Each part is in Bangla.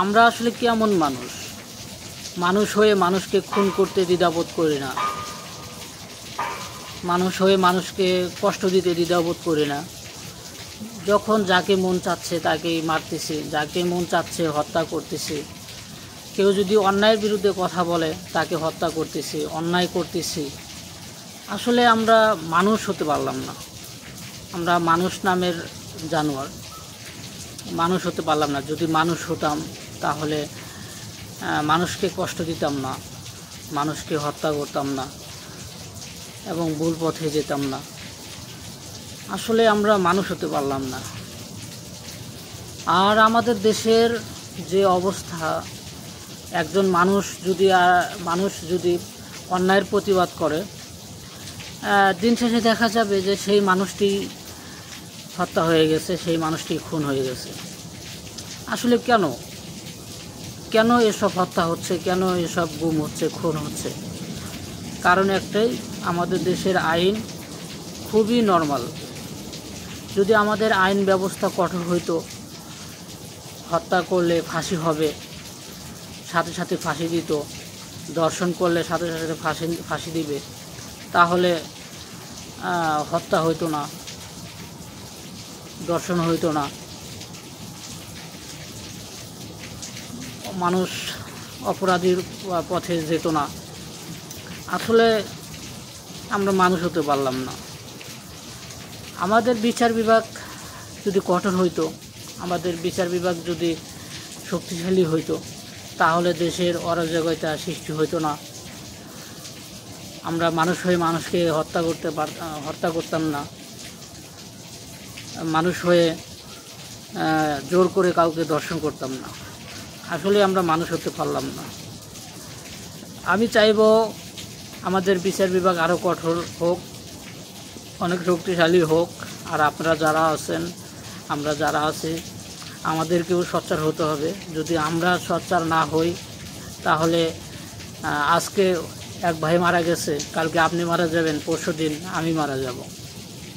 আমরা আসলে কেমন মানুষ? মানুষ হয়ে মানুষকে খুন করতে দ্বিধাবোধ করি না, মানুষ হয়ে মানুষকে কষ্ট দিতে দ্বিধাবোধ করি না। যখন যাকে মন চাচ্ছে তাকেই মারতেছি, যাকে মন চাচ্ছে হত্যা করতেছি। কেউ যদি অন্যায়ের বিরুদ্ধে কথা বলে তাকে হত্যা করতেছি, অন্যায় করতেছি। আসলে আমরা মানুষ হতে পারলাম না, আমরা মানুষ নামের জানোয়ার, মানুষ হতে পারলাম না। যদি মানুষ হতাম তাহলে মানুষকে কষ্ট দিতাম না, মানুষকে হত্যা করতাম না এবং ভুল পথে যেতাম না। আসলে আমরা মানুষ হতে পারলাম না। আর আমাদের দেশের যে অবস্থা, একজন মানুষ যদি অন্যায়ের প্রতিবাদ করে, দিন শেষে দেখা যাবে যে সেই মানুষটি হত্যা হয়ে গেছে, সেই মানুষটি খুন হয়ে গেছে। আসলে কেন এসব হত্যা হচ্ছে, কেন এসব গুম হচ্ছে, খুন হচ্ছে? কারণ একটাই, আমাদের দেশের আইন খুবই নরমাল। যদি আমাদের আইন ব্যবস্থা কঠোর হইতো, হত্যা করলে ফাঁসি হবে, সাথে সাথে ফাঁসি দিত, ধর্ষণ করলে সাথে সাথে ফাঁসি দিবে, তাহলে হত্যা হইতো না, ধর্ষণ হইতো না, মানুষ অপরাধীর পথে যেত না। আসলে আমরা মানুষ হতে পারলাম না। আমাদের বিচার বিভাগ যদি কঠোর হইতো, আমাদের বিচার বিভাগ যদি শক্তিশালী হইতো, তাহলে দেশের অরাজকতা সৃষ্টি হইতো না। আমরা মানুষ হয়ে মানুষকে হত্যা করতাম না, মানুষ হয়ে জোর করে কাউকে ধর্ষণ করতাম না। আসলে আমরা মানুষ হতে পারলাম না। আমি চাইব আমাদের বিচার বিভাগ আরও কঠোর হোক, অনেক শক্তিশালী হোক। আর আপনারা যারা আছেন, আমরা যারা আছি, আমাদেরকেও সোচ্চার হতে হবে। যদি আমরা সোচ্চার না হই, তাহলে আজকে এক ভাই মারা গেছে, কালকে আপনি মারা যাবেন, পরশুদিন আমি মারা যাব।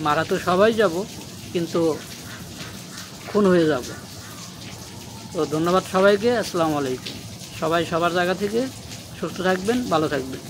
মারা তো সবাই যাব, কিন্তু খুন হয়ে যাব। তো ধন্যবাদ সবাইকে। আসসালামু আলাইকুম। সবাই সবার জায়গা থেকে সুস্থ থাকবেন, ভালো থাকবেন।